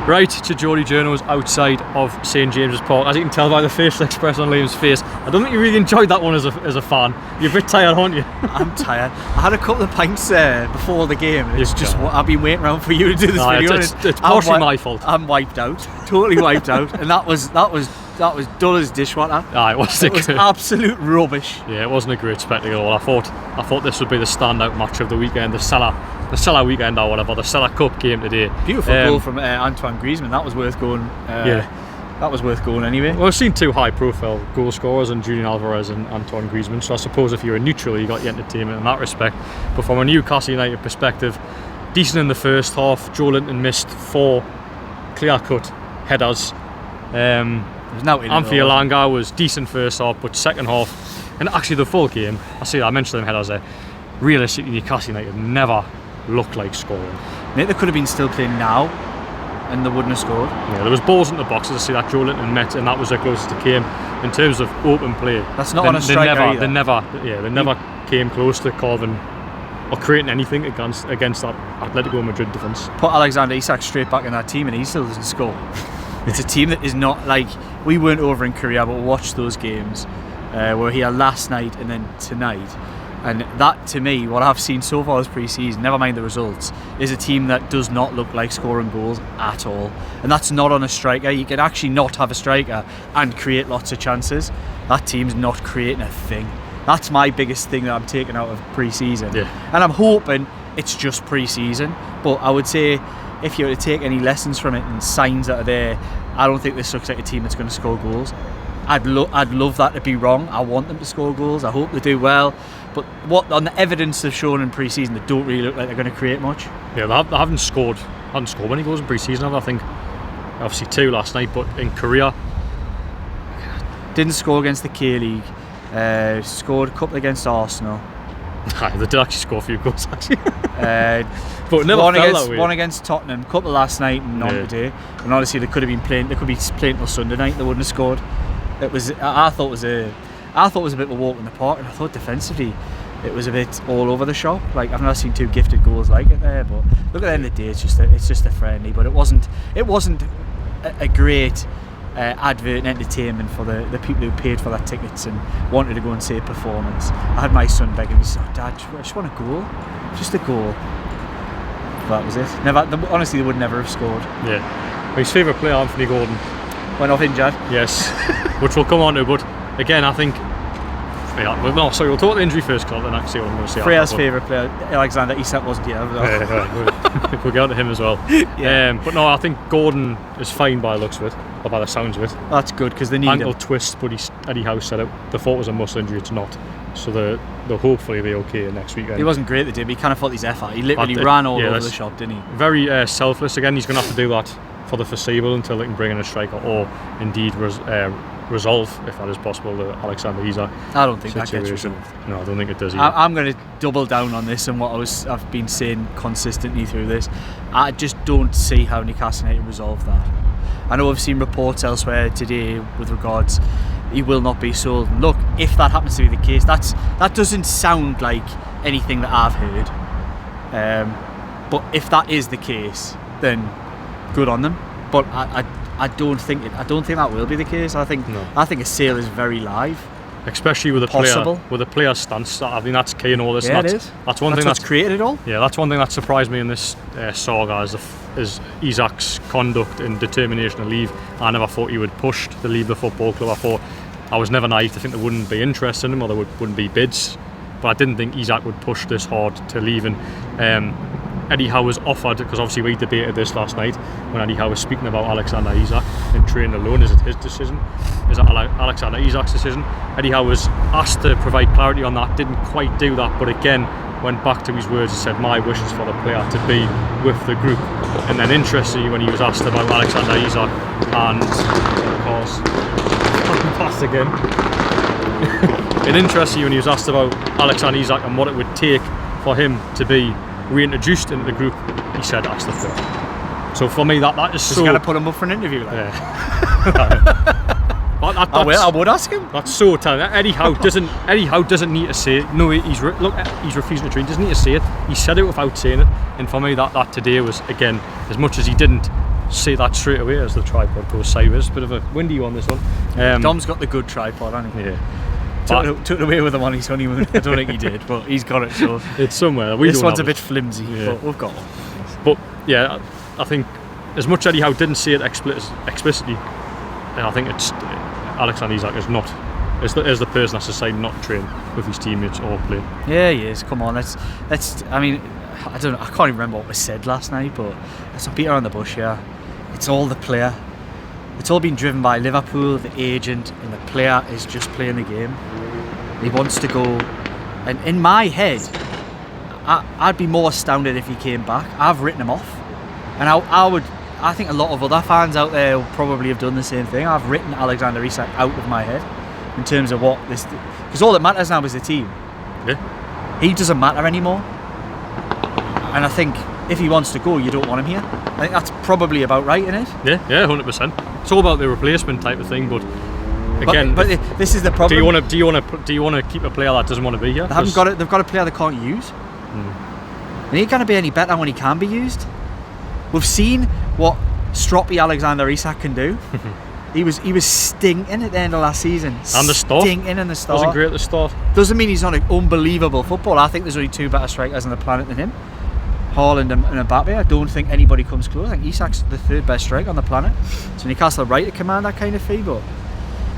Right to Geordie Journos outside of St James's Park. As you can tell by the facial expression on Liam's face, I don't think you really enjoyed that one as a fan. You're a bit tired, aren't you? I'm tired. I had a couple of pints before the game. And it's just what I've been waiting around for you to do this video. It's partially my fault. I'm wiped out, totally wiped out, and that was dull as dishwater. It was absolute rubbish. Yeah, it wasn't a great spectacle at all. I thought this would be the standout match of the weekend, the Salah weekend or whatever, the Salah Cup game today. Beautiful goal from Antoine Griezmann. That was worth going. That was worth going anyway. Well, I've seen two high-profile goal scorers in Julian Alvarez and Antoine Griezmann, so I suppose if you're a neutral, you got your entertainment in that respect. But from a Newcastle United perspective, decent in the first half. Joe Linton missed 4 clear-cut headers. Anthony Elanga was decent first half, but second half, and actually the full game, I mentioned them headers there, realistically Newcastle United never looked like scoring. Mate, they could have been still playing now and they wouldn't have scored. Yeah, there was balls in the boxes. I see that Joe Linton met, and that was the closest it came in terms of open play. That's not on a striker either. They never came close to carving or creating anything against that Atletico Madrid defence. Put Alexander Isak straight back in that team and he still doesn't score. It's a team that is not like, we weren't over in Korea, but we watched those games. We're here last night and then tonight. And that, to me, what I've seen so far this pre-season, never mind the results, is a team that does not look like scoring goals at all. And that's not on a striker. You can actually not have a striker and create lots of chances. That team's not creating a thing. That's my biggest thing that I'm taking out of pre-season. Yeah. And I'm hoping it's just pre-season. But I would say, if you were to take any lessons from it and signs that are there, I don't think this looks like a team that's going to score goals. I'd love that to be wrong. I want them to score goals. I hope they do well. But what on the evidence they've shown in pre-season, they don't really look like they're going to create much. Yeah, they haven't scored many goals in pre-season. I think obviously 2 last night, but in Korea didn't score against the K-League. Scored a couple against Arsenal. They did actually score a few goals actually. But never one against Tottenham, a couple last night and none today. And honestly, they could be playing till Sunday night. They wouldn't have scored. I thought it was a bit of a walk in the park, and I thought defensively it was a bit all over the shop. Like, I've never seen 2 gifted goals like it there. But look, at the end of the day, it's just a friendly. But it wasn't a great advert and entertainment for the people who paid for their tickets and wanted to go and see a performance. I had my son begging me, "Dad, I just want a goal, just a goal." That was it. Honestly, they would never have scored. Yeah. His favourite player, Anthony Gordon, went off injured. Yes, which we'll come on to. But again, I think. We'll talk about the injury first, Carl, then actually what I'm going to say. Freya's favourite player, Alexander Isak, wasn't here. We'll get on to him as well. Yeah. But no, I think Gordon is fine by the looks of it, or by the sounds of it. That's good, because they need ankle twist, but Eddie Howe said it. They thought it was a muscle injury, it's not. So they'll hopefully be okay next weekend. He wasn't great the day, but he kind of fought his effort. He literally ran all over the shop, didn't he? Very selfless. Again, he's going to have to do that for the foreseeable until they can bring in a striker, or indeed resolve, if that is possible, the Alexander Isak I don't think situation. That gets resolved. No, I don't think it does either. I'm going to double down on this and what I've been saying consistently through this. I just don't see how Newcastle United resolve that. I know I've seen reports elsewhere today with regards he will not be sold. And look, if that happens to be the case, that doesn't sound like anything that I've heard. But if that is the case, then good on them. But I don't think that will be the case. I think a sale is very live, especially with a player's stance. I mean, that's key in all this. Yeah, it is. That's one thing that's created it all. Yeah, that's one thing that surprised me in this saga is Isak's conduct and determination to leave. I never thought he would push to leave the football club. I was never naive to think there wouldn't be interest in him, or there wouldn't be bids. But I didn't think Isak would push this hard to leave. And Eddie Howe was offered, because obviously we debated this last night when Eddie Howe was speaking about Alexander Isak and training alone. Is it his decision? Is that Alexander Isak's decision? Eddie Howe was asked to provide clarity on that, didn't quite do that, but again went back to his words and said, my wish is for the player to be with the group. And then interestingly, when he was asked about Alexander Isak, and of course pass again and interestingly, when he was asked about Alexander Isak and what it would take for him to be reintroduced into the group, he said ask the player. So for me, that is so. You're going to put him up for an interview, like. Yeah. I would ask him. That's so telling. Eddie Howe doesn't need to say it. No, he's refusing to train. He doesn't need to say it. He said it without saying it. And for me, that today was, again, as much as he didn't see that straight away as the tripod goes sideways. Bit of a windy one, this one. Dom's got the good tripod, hasn't he? Yeah. Took it away with him on his honeymoon. I don't think he did, but he's got it. So it's somewhere. This one's a bit flimsy, but we've got one. But yeah, I think as much Eddie Howe didn't say it explicitly, I think it's Alexander Isak is not. Is the person that's decided not to train with his teammates or play. Yeah, he is. Come on, let's. I mean, I don't know. I can't even remember what was said last night, but let's not beat around the bush here. It's all the player. It's all been driven by Liverpool, the agent, and the player is just playing the game. He wants to go, and in my head, I'd be more astounded if he came back. I've written him off, and I think a lot of other fans out there will probably have done the same thing. I've written Alexander Isak out of my head in terms of what this, because all that matters now is the team. Yeah. He doesn't matter anymore, and I think if he wants to go, you don't want him here. I think that's probably about right, isn't it? Yeah, 100%. It's all about the replacement type of thing, but again, but this is the problem. Do you want to keep a player that doesn't want to be here? They've got a player they can't use. And he ain't going to be any better when he can be used. We've seen what stroppy Alexander Isak can do. He was stinking at the end of last season. And the start. Stinking in the start. Wasn't great at the start. Doesn't mean he's not an unbelievable footballer. I think there's only two better strikers on the planet than him. Haaland and Mbappe. I don't think anybody comes close. I think Isak's the third best striker on the planet. So Newcastle are right to command that kind of fee, but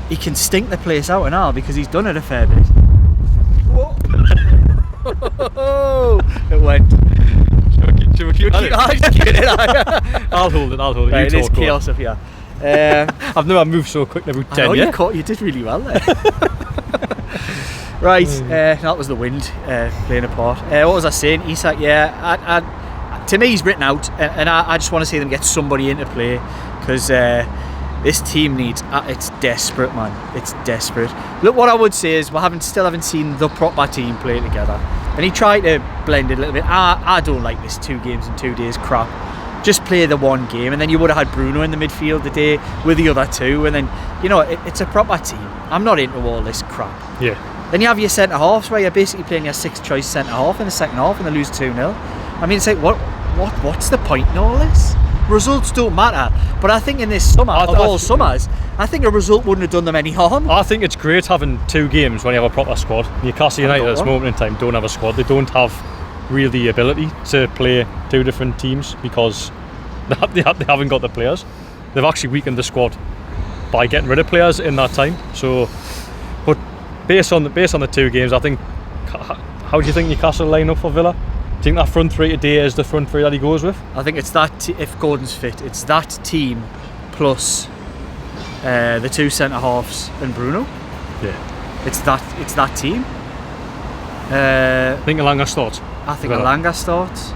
he can stink the place out and all because he's done it a fair bit. Whoa. It went. I'll hold it. Right, it is chaos up here. I've never moved so quick in about 10 years. You did really well there. Right, that was the wind playing a part. What was I saying? Isak, to me he's written out, and I just want to see them get somebody into play because this team needs. It's desperate, man. It's desperate. Look, what I would say is we still haven't seen the proper team play together, and he tried to blend it a little bit. I don't like this 2 games in 2 days crap. Just play the one game, and then you would have had Bruno in the midfield today with the other 2, and then it's a proper team. I'm not into all this crap. Yeah. Then you have your centre halves where you're basically playing your 6th choice centre half in the second half, and they lose 2-0. I mean, it's like what's the point in all this? Results don't matter, but I think in this summer summers, I think a result wouldn't have done them any harm. I think it's great having 2 games when you have a proper squad. Newcastle United at this moment in time don't have a squad. They don't have really the ability to play 2 different teams because they haven't got the players. They've actually weakened the squad by getting rid of players in that time. So, but based on the 2 games, I think. How do you think Newcastle line up for Villa? Do you think that front 3 today is the front 3 that he goes with? I think it's that if Gordon's fit, it's that team plus the 2 centre halves and Bruno. Yeah. It's that team. I think Elanga starts. I think Elanga starts.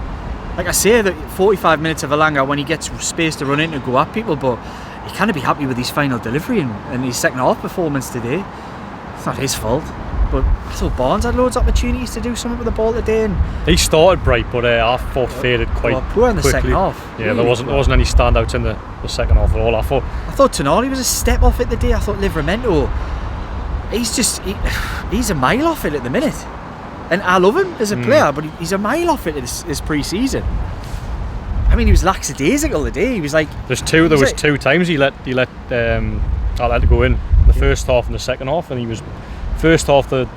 Like I say, that 45 minutes of Elanga when he gets space to run in and go at people, but he can't be happy with his final delivery and his second half performance today. It's not his fault. But I thought Barnes had loads of opportunities to do something with the ball today. And he started bright, but I thought faded quite poor in the quickly. Second half. Yeah, really there wasn't any standouts in the second half at all. I thought Tonali was a step off it today. I thought Livramento, he's a mile off it at the minute. And I love him as a player, but he's a mile off it this pre-season. I mean, he was lackadaisical today. He was like... There was 2 times he let Atletico in. The first half and the second half, and he was... First half, the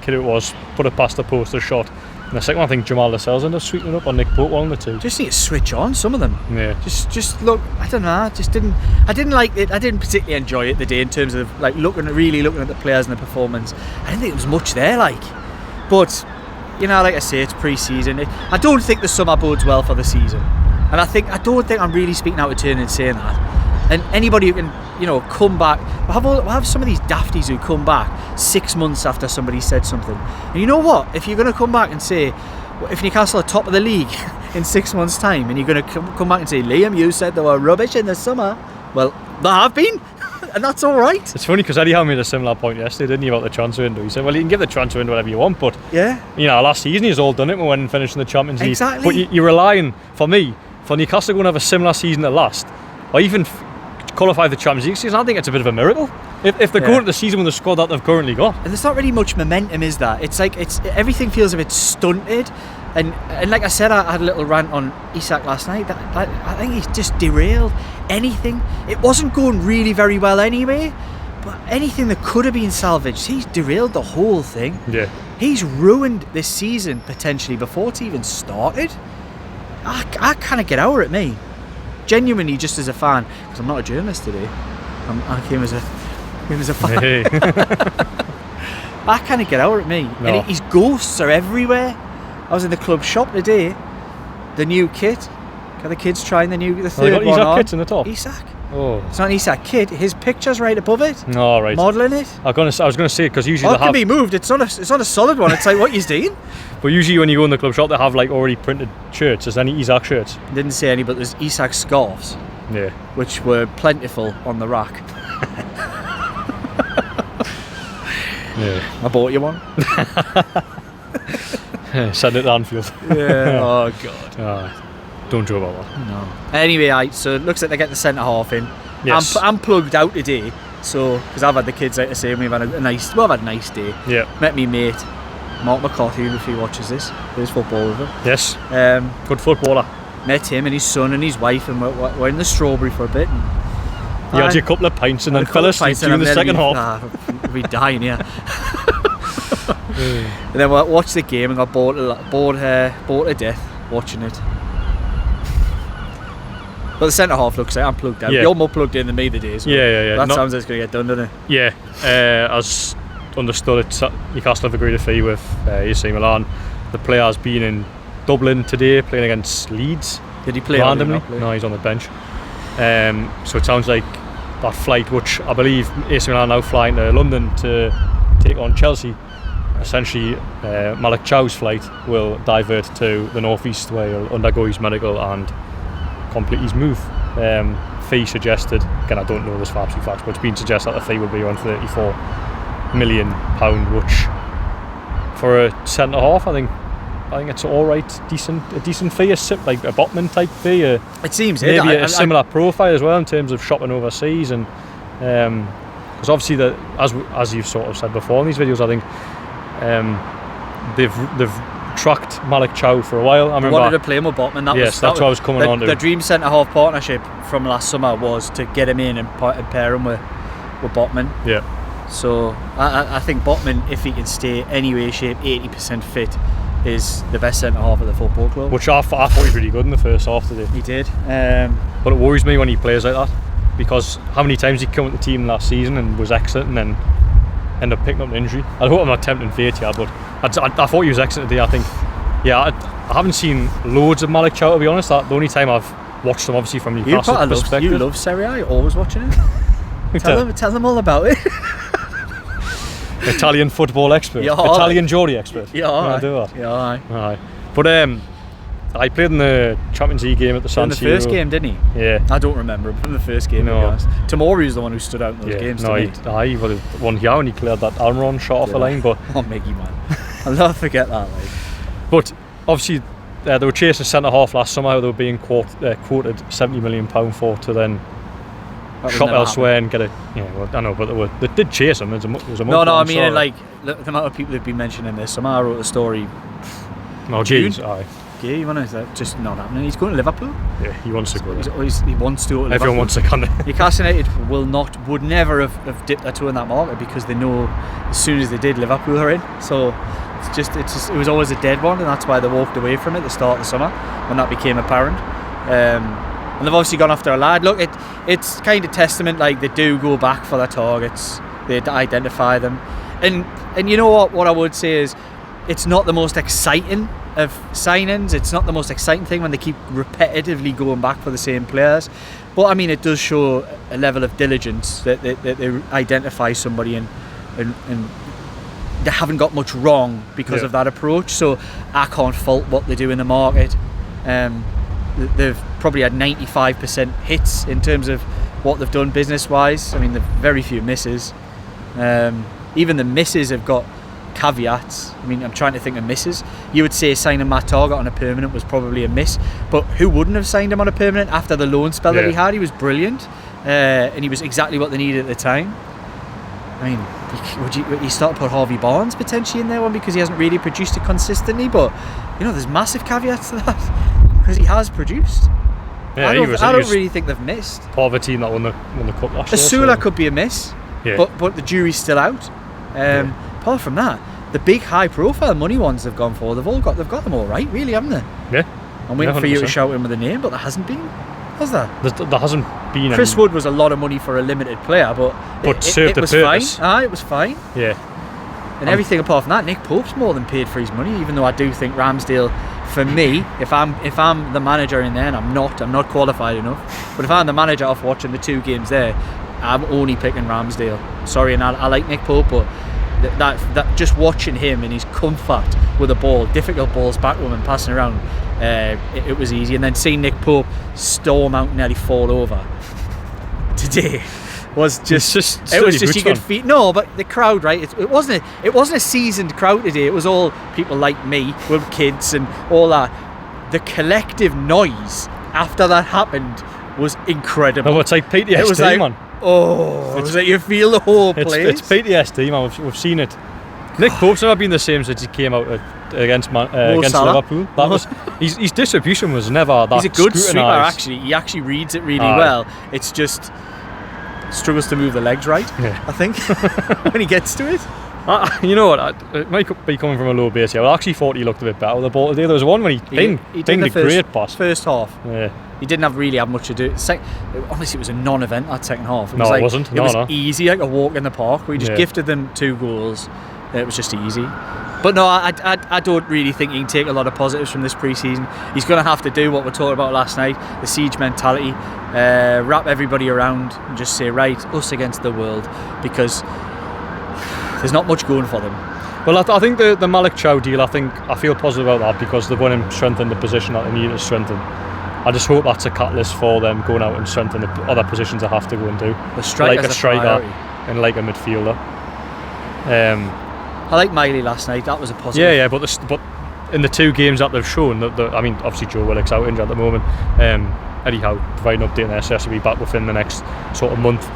kid it was put it past the post, a shot. And the second one, I think Jamal Lascelles ended up sweeping it up, or Nick Pope, one of the 2. Just need to switch on some of them. Yeah. Just look. I don't know. I didn't like it. I didn't particularly enjoy it today in terms of like looking at the players and the performance. I didn't think there was much there, but like I say, it's pre-season. I don't think the summer bodes well for the season, and I don't think I'm really speaking out of turn and saying that. And anybody who can, come back, we'll have some of these dafties who come back 6 months after somebody said something. And you know what? If you're going to come back and say, if Newcastle are top of the league in 6 months' time, and you're going to come back and say, Liam, you said they were rubbish in the summer. Well, they have been, and that's all right. It's funny because Eddie Howe made a similar point yesterday, didn't he, about the transfer window? He said, well, you can give the transfer window whatever you want, but last season he's all done it when we went and finished in the Champions League. Exactly. But you're relying, for Newcastle going to have a similar season at last, or even qualify the Champions League season, I think it's a bit of a miracle. If they're going to the season with the squad that they've currently got. And there's not really much momentum, is there? It's like everything feels a bit stunted. And like I said, I had a little rant on Isak last night. I think he's just derailed anything. It wasn't going really very well anyway, but anything that could have been salvaged, he's derailed the whole thing. Yeah. He's ruined this season potentially before it's even started. I can't get over it, me. Genuinely, just as a fan, because I'm not a journalist today. I came as a fan. Hey. I can't get over it, me. No. And his ghosts are everywhere. I was in the club shop today. The new kit. Got the kids trying the third got one Isak on. kits in the top? Isak. Oh. It's not an Isak kit. His picture's right above it. All right. Modelling it. I was going to say, because usually It can be moved. It's not a solid one. It's like what you're doing. but usually when you go in the club shop, they have like already printed shirts. Is there any Isak shirts? Didn't say any, but there's Isak scarves, Yeah. which were plentiful on the rack. Yeah. I bought you one. Send it to Anfield. Yeah. Oh god. Don't joke about that. No. Anyway, so it looks like they get the centre half in. Yes. I'm plugged out today, so because I've had the kids out to say we've had a nice day. Yeah. Met me mate, Mark McCarthy, if he watches this. Plays football with him. Yes. Good footballer. Met him and his son and his wife, and we're in the Strawberry for a bit. And You had your couple of pints and then fell asleep during the second half. We'd dying here. And then we watched the game and got bored to death watching it. But the centre half looks like I'm plugged out. Yeah. You're more plugged in than me today. So Yeah. that sounds like it's going to get done, doesn't it? Yeah. As understood, Newcastle have agreed a fee with AC Milan. The player's been in Dublin today playing against Leeds. Did he play randomly? Or did he not play? No, he's on the bench. So it sounds like that flight, which I believe AC Milan are now flying to London to take on Chelsea. Essentially, Malik Chow's flight will divert to the northeast, where he'll undergo his medical and complete his move. Fee suggested, again I don't know this for absolute facts, but it's been suggested that the fee will be around £34 million, which for a centre half, I think it's all right, a decent fee, like a Botman type fee. It seems maybe a similar profile as well in terms of shopping overseas, and because obviously as you've sort of said before in these videos, I think they've tracked Malik Chow for a while. I remember wanted to play him with Botman. That's what I was coming on to. The dream centre half partnership from last summer was to get him in and pair him with Botman. Yeah. So I think Botman, if he can stay any way, shape, 80% fit, is the best centre half of the football club. Which I thought he was really good in the first half today. He did. But it worries me when he plays like that, because how many times he came with the team last season and was excellent and then ended up picking up an injury. I hope I'm not tempting fate here, but I thought he was excellent today. I think, I haven't seen loads of Malik Chow, to be honest. The only time I've watched him, obviously, from Newcastle's perspective. You love Serie A, you're always watching it. Tell them all about it. Italian football expert. Italian Geordie expert. Yeah, alright. Do that. Yeah, alright. But I played in the Champions League game at the San Siro. In the first game, didn't he? Yeah. I don't remember, but in the first game, to be honest. Tomori's the one who stood out in those games. No, he would have won here when he cleared that Almiron shot off the line. But oh, Miggy, man. I'll never forget that. Like. But obviously, they were chasing centre half last summer. They were being quoted £70 million for, to then shop elsewhere and get a. Yeah, well, I know, but they did chase him. There's a no, I mean, like the amount of people who've been mentioning this. Summer I wrote a story. Oh, jeez, aye. Yeah, you want to just not happening. He's going to Liverpool. Yeah, he wants to go there. He wants to go to Liverpool. Everyone wants to come there. Newcastle United would never have dipped their toe in that market, because they know as soon as they did, Liverpool are in. So it was always a dead one, and that's why they walked away from it at the start of the summer when that became apparent. And they've obviously gone after a lad. Look, it's kind of testament, like they do go back for their targets. They identify them, and you know what I would say is, it's not the most exciting of signings. It's not the most exciting thing when they keep repetitively going back for the same players. But I mean, it does show a level of diligence that they identify somebody and they haven't got much wrong because of that approach. So I can't fault what they do in the market. They've probably had 95% hits in terms of what they've done business-wise. I mean, they've very few misses. Even the misses have got caveats. I mean, I'm trying to think of misses. You would say signing Matt Targett on a permanent was probably a miss, but who wouldn't have signed him on a permanent after the loan spell that he had? He was brilliant, and he was exactly what they needed at the time. I mean, would you start to put Harvey Barnes potentially in there one because he hasn't really produced it consistently? But there's massive caveats to that because he has produced. Yeah, I don't really think they've missed. Part of a team that won the cup last year. Asula could be a miss, but the jury's still out. Apart from that, the big high-profile money ones they've gone for, they've got them all right, really, haven't they? Yeah. I'm waiting for you to shout in with a name, but there hasn't been. Has there? There hasn't been. Chris Wood was a lot of money for a limited player, but served it was the purpose. Fine. It was fine. Yeah. And everything apart from that, Nick Pope's more than paid for his money. Even though I do think Ramsdale, for me, if I'm the manager in there, and I'm not qualified enough, but if I'm the manager off watching the 2 games there, I'm only picking Ramsdale. Sorry, and I like Nick Pope, but that just watching him and his comfort with the ball, difficult balls back with him and passing around, it was easy. And then seeing Nick Pope storm out and nearly fall over today was just you could feel. No, but the crowd, right? It wasn't a seasoned crowd today. It was all people like me with kids and all that. The collective noise after that happened was incredible. No, it's like PTSD, it was like, man. Oh, it's like you feel the whole place. It's PTSD, man. We've seen it. Nick Pope's never been the same since he came out against Liverpool. That was his distribution was never that. He's a good sweeper, scrutinised. actually. He actually reads it really well. It's just struggles to move the legs right. Yeah. I think when he gets to it. You know what? It might be coming from a low base here. I actually thought he looked a bit better with the ball today. There was one when he dinged a great pass. First half. Yeah. He didn't really have much to do. Honestly, it was a non-event that second half. It wasn't. It was easy, like a walk in the park. We just gifted them 2 goals. It was just easy. But no, I don't really think he can take a lot of positives from this pre-season. He's going to have to do what we talked about last night, the siege mentality, wrap everybody around and just say, right, us against the world, because there's not much going for them. Well, I think the Malik Chow deal, I feel positive about that because they've gone and strengthened the position that they need to strengthen. I just hope that's a catalyst for them going out and strengthen the other positions they have to go and do. Like a striker and like a midfielder. I like Miley last night. That was a positive. Yeah, but in the 2 games that they've shown, I mean, obviously Joe Willock's out injured at the moment. Eddie Howe providing an update there, so he has to be back within the next sort of month.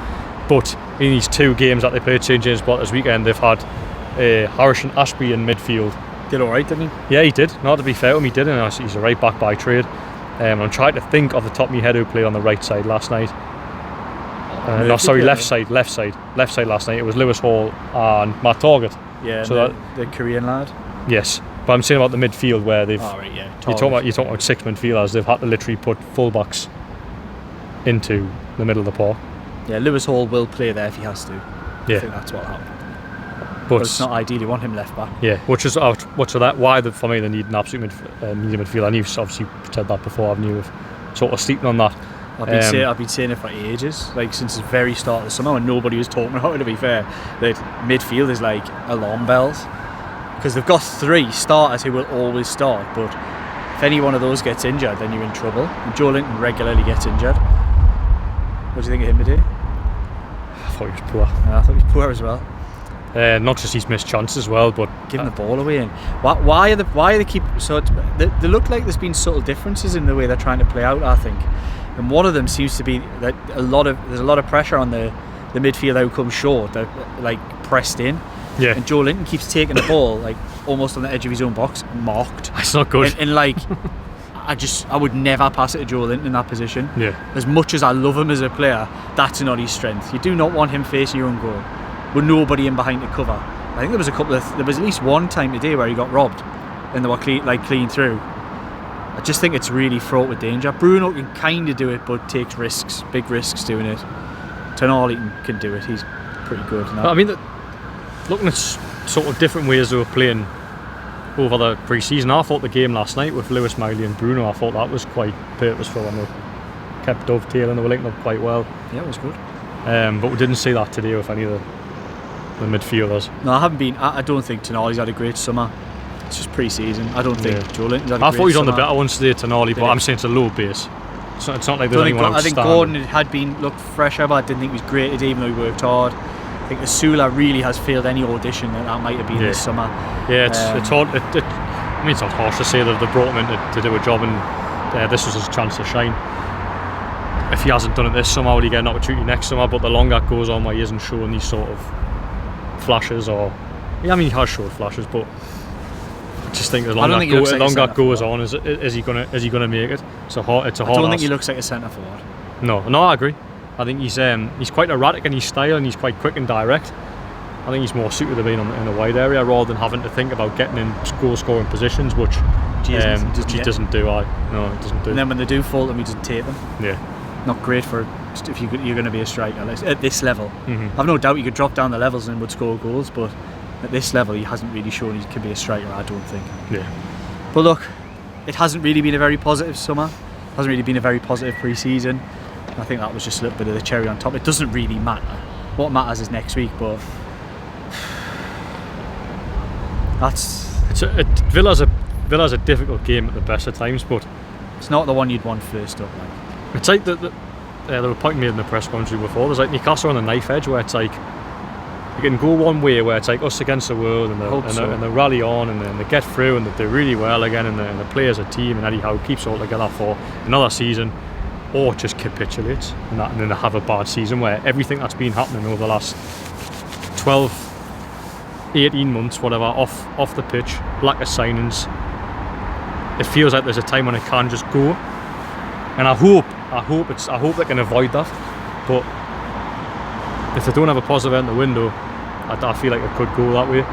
But in these 2 games that they played St James Park this weekend, they've had Harrison Ashby in midfield. Did alright, didn't he? Yeah, he did. Not to be fair to him, he did, and he's a right back by trade. I'm trying to think of the top of my head who played on the right side last night. Left side last night. It was Lewis Hall and Matt Target. Yeah, so the Korean lad. Yes, but I'm saying about the midfield where they've. Oh, right, yeah. You're talking about 6 midfielders. They've had to literally put fullbacks into the middle of the park. Yeah, Lewis Hall will play there if he has to. Yeah, I think that's what happened. But it's not ideal. You want him left back. Yeah, which is why for me they need an absolute medium midfield. And you've obviously said that before, haven't you? Of sort of sleeping on that. I've been saying it for ages, like since the very start of the summer when nobody was talking about it, to be fair, that midfield is like alarm bells because they've got 3 starters who will always start, but if any one of those gets injured then you're in trouble, and Joe Linton regularly gets injured. What do you think of him today? I thought he was poor. I thought he was poor as well. Not just he's missed chances as well, but giving the ball away. And why are they keep so? They look like there's been subtle differences in the way they're trying to play out, I think. And one of them seems to be that there's a lot of pressure on the midfield who comes short. They're like pressed in. Yeah. And Joe Linton keeps taking the ball like almost on the edge of his own box, marked. That's not good. And like, I would never pass it to Joe Linton in that position. Yeah. As much as I love him as a player, that's not his strength. You do not want him facing your own goal with nobody in behind to cover. I think there was at least one time today where he got robbed and they were clean through. I just think it's really fraught with danger. Bruno can kind of do it, but takes risks, big risks doing it. Tonali can do it. He's pretty good. I mean, looking at sort of different ways they were playing over the pre-season, I thought the game last night with Lewis, Miley and Bruno, I thought that was quite purposeful and they kept dovetailing. They were linking up quite well. Yeah, it was good. But we didn't see that today with any of the midfielders. No, I don't think Tonali's had a great summer. It's just pre-season. I don't think Joe Linton's had a great summer. I thought he's on the better ones today, Tonali, but I'm saying it's a low base. It's not like there's anyone outstanding. I think Gordon looked fresher, but I didn't think he was great today, even though he worked hard. I think Asula really has failed any audition that might have been this summer. Yeah, it's hard. I mean, it's not harsh to say that they brought him in to do a job, and this was his chance to shine. If he hasn't done it this summer, will he get an opportunity next summer? But the longer it goes on, where he isn't showing these sort of flashes, or he has showed flashes, but I just think as long as that goes on, is he gonna make it? It's a hard. I don't think he looks like a centre forward. No, I agree. I think he's quite erratic in his style, and he's quite quick and direct. I think he's more suited to being in a wide area rather than having to think about getting in goal scoring positions, which he doesn't do. No, it doesn't do. And then when they do fault him, he doesn't take them. Yeah. Not great for if you're going to be a striker at this level. Mm-hmm. I've no doubt he could drop down the levels and would score goals, but at this level he hasn't really shown he can be a striker, I don't think. Yeah. But look, it hasn't really been a very positive summer. It hasn't really been a very positive pre-season. I think that was just a little bit of the cherry on top. It doesn't really matter. What matters is next week, but Villa's a difficult game at the best of times, but it's not the one you'd want first up. It's like there were a point made in the press conference before. There's like Newcastle on the knife edge, where it's like you can go one way, where it's like us against the world, and they rally on, and then they get through, and they do really well again, and the play as a team, and Eddie Howe keeps all together for another season, or just capitulates, and then they have a bad season where everything that's been happening over the last 12-18 months, whatever, off the pitch, lack of signings, it feels like there's a time when it can just go, and I hope they can avoid that. But if they don't have a positive out in the window, I feel like it could go that way.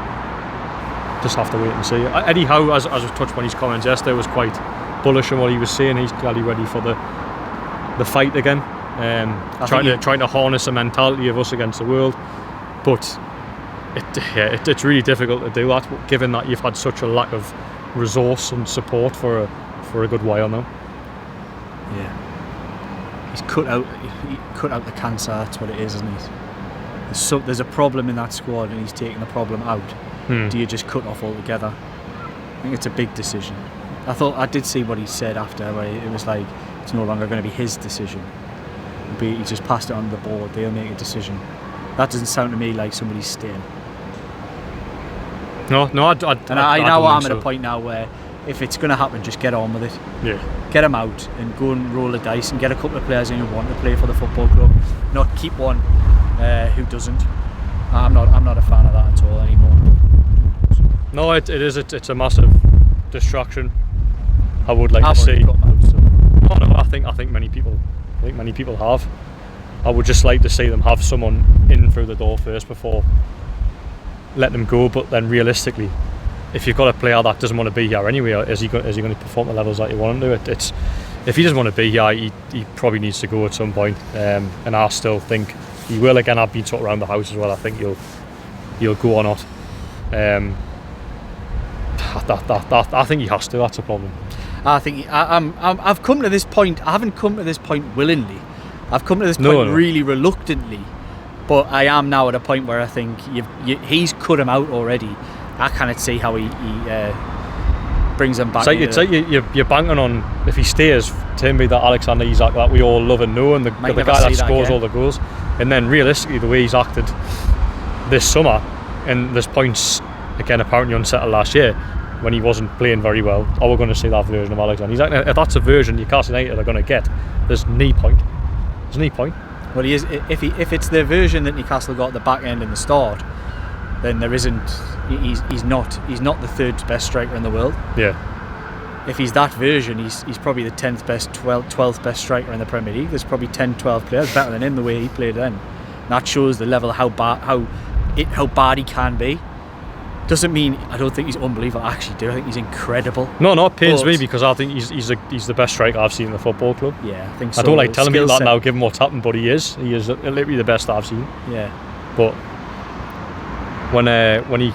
Just have to wait and see. Eddie Howe, as we touched on his comments yesterday, was quite bullish on what he was saying. He's clearly ready for the fight again, trying to harness the mentality of us against the world. But it's really difficult to do that, given that you've had such a lack of resource and support for a good while now. Yeah, he cut out the cancer. That's what it is, isn't he? There's a problem in that squad, and he's taking the problem out. Do you just cut off altogether? I think it's a big decision. I did see what he said after, where it was like it's no longer going to be his decision. He just passed it on the board. They'll make a decision. That doesn't sound to me like somebody's staying. No, I now I'm at a point now where if it's going to happen, just get on with it. Yeah. Get him out and go and roll the dice and get a couple of players in who want to play for the football club. Not keep one who doesn't. I'm not a fan of that at all anymore. No, it's a massive distraction. I would like to see. Got him out, so. No, I think many people have. I would just like to see them have someone in through the door first before letting them go. But then realistically, if you've got a player that doesn't want to be here anyway, is he going to perform the levels that you want him to? If he doesn't want to be here, he probably needs to go at some point. And I still think he will. Again, I've been talking around the house as well. I think he'll go or not. I think he has to. That's a problem. I think I've come to this point. I haven't come to this point willingly. I've come to this point really reluctantly. But I am now at a point where I think he's cut him out already. I cannot see how he brings him back. It's like you're banking on, if he stays, to him be that Alexander Isak that we all love and know, and the guy that scores all the goals. And then realistically, the way he's acted this summer, and there's points again apparently unsettled last year when he wasn't playing very well. Are we going to see that version of Alexander Isak? If that's a version Newcastle United are going to get, there's no point. Well, he is. If it's the version that Newcastle got at the back end and the start, then there isn't. He's not the third best striker in the world. Yeah. If he's that version, he's probably the 10th best, 12th best striker in the Premier League. There's probably 10, 12 players better than him the way he played then. And that shows the level of how bad he can be. Doesn't mean I don't think he's unbelievable. I actually do. I think he's incredible. No, it pains me because I think he's the best striker I've seen in the football club. Yeah, I think so. I don't like telling people that now, given what's happened, but he is literally the best I've seen. Yeah. But when he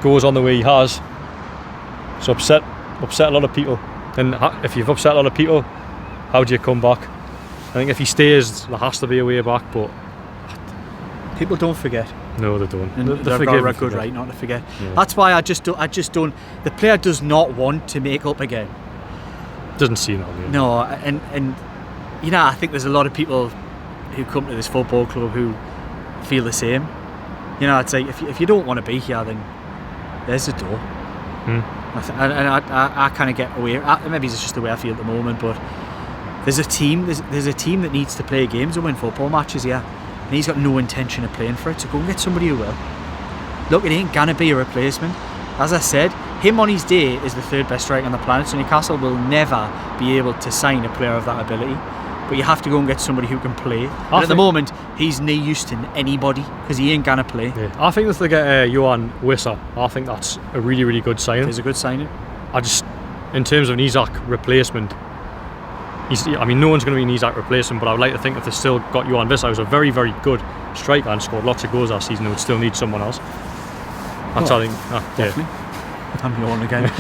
goes on the way he has, it's upset a lot of people. And if you've upset a lot of people, how do you come back? I think if he stays, there has to be a way back. But people don't forget. No, they don't. And they've got a good right not to forget. Yeah. That's why I just don't. The player does not want to make up again. Doesn't seem that way. No, and I think there's a lot of people who come to this football club who feel the same. It's like if you don't want to be here, then there's the door. I kind of get away. Maybe it's just the way I feel at the moment, but there's a team that needs to play games and win football matches here. And he's got no intention of playing for it, so go and get somebody who will. look, it ain't gonna be a replacement. As I said, him on his day is the third best striker on the planet, so Newcastle will never be able to sign a player of that ability. But you have to go and get somebody who can play. And at the moment, he's no use to anybody because he ain't gonna play. Yeah. I think if they get Johan Wissa, I think that's a really, really good signing. It's a good signing. In terms of an Isak replacement, no one's going to be an Isak replacement, but I would like to think if they still got Johan Wissa, who's a very, very good striker and scored lots of goals last season, they would still need someone else. That's I think. Definitely. Yeah. I'm yawning again.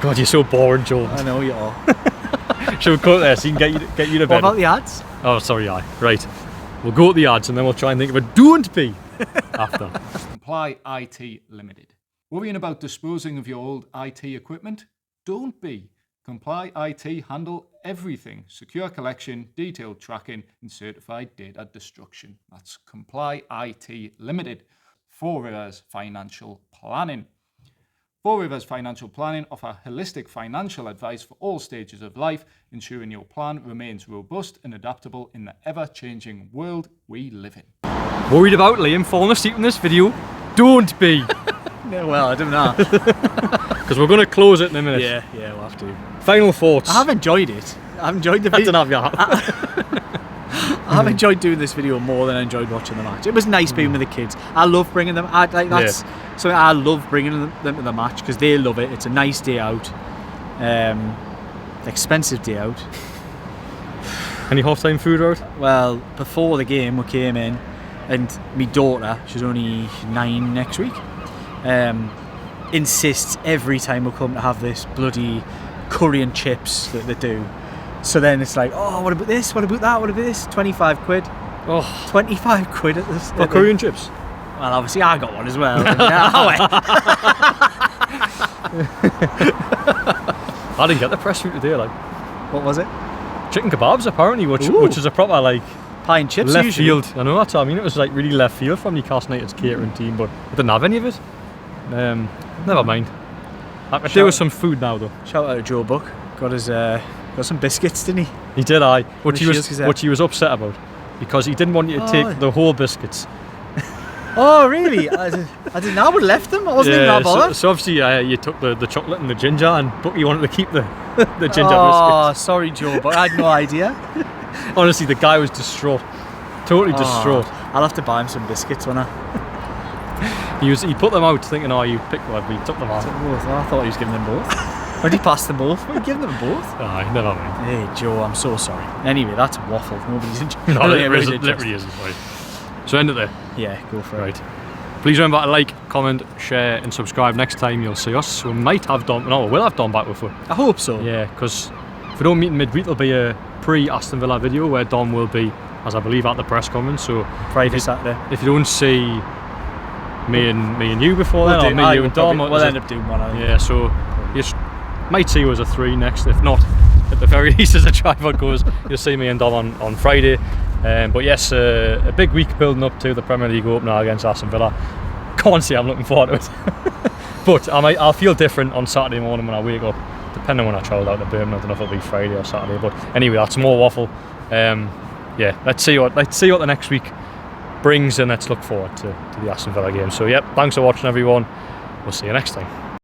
God, you're so boring, Joe. I know you are. Should we cut there so you can get you to bed? What about the ads? Oh, sorry, aye. Right. We'll go at the ads and then we'll try and think of a don't be after. Comply IT Limited. Worrying about disposing of your old IT equipment? Don't be. Comply IT handle everything. Secure collection, detailed tracking, and certified data destruction. That's Comply IT Limited. Four Rivers Financial Planning. Four Rivers Financial Planning offer holistic financial advice for all stages of life, ensuring your plan remains robust and adaptable in the ever-changing world we live in. Worried about Liam falling asleep in this video? Don't be! Yeah, well, I don't know. Because we're going to close it in a minute. Yeah, we'll have to. Final thoughts. I have enjoyed it. I've enjoyed the video. I don't have your I have enjoyed doing this video more than I enjoyed watching the match. It was nice being with the kids. I love bringing them. That's something I love bringing them to the match because they love it. It's a nice day out, expensive day out. Any half-time food out? Well, before the game we came in, and my daughter, she's only 9 next week, insists every time we come to have this bloody curry and chips that they do. So then it's like, oh, what about this? What about that? What about this? 25 quid. Oh, 25 quid at this. for curry and chips? Well, obviously I got one as well. I didn't get the press food today, like. What was it? Chicken kebabs, apparently, which is a proper, like, pie and chips left usually. field. I know, that's what I mean. It was like really left field from Newcastle United's catering team, but I didn't have any of it. Never mind. I could do with some food now, though. Shout out to Joe Buck. Got some biscuits, didn't he? He did, aye. Which he was upset about because he didn't want you to take the whole biscuits. Oh, really? I didn't know. I would have left them. I wasn't even that bothered. So obviously you took the chocolate and the ginger, and Bucky wanted to keep the ginger biscuits. Oh, sorry, Joe, but I had no idea. Honestly, the guy was distraught. Totally distraught. I'll have to buy him some biscuits when He put them out thinking, oh, you picked one, but he took them out. I thought he was giving them both. Or did he pass them both? Were you giving them both? Aye, never mind. Hey, Joe, I'm so sorry. Anyway, that's waffle. Nobody's interested. No, it literally isn't. Right. So end it there. Yeah, go for it. Right. Please remember to like, comment, share, and subscribe. Next time you'll see us. We might have Dom. No, we'll have Dom back with us. I hope so. Yeah, because if we don't meet in midweek, there'll be a pre-Aston Villa video where Dom will be, as I believe, at the press conference. So Friday, Saturday. If you don't see me and you before then, or me, you and Dom, we'll end up doing one. Yeah, so you might see you as a 3 next. If not, at the very least, as a tripod goes, you'll see me and Dom on Friday. But yes, a big week building up to the Premier League opener against Aston Villa. Can't say I'm looking forward to it. But I'll feel different on Saturday morning when I wake up, depending on when I travel out to Birmingham. I don't know if it'll be Friday or Saturday. But anyway, that's more waffle. Yeah, let's see what the next week brings, and let's look forward to the Aston Villa game. So yep, thanks for watching, everyone. We'll see you next time.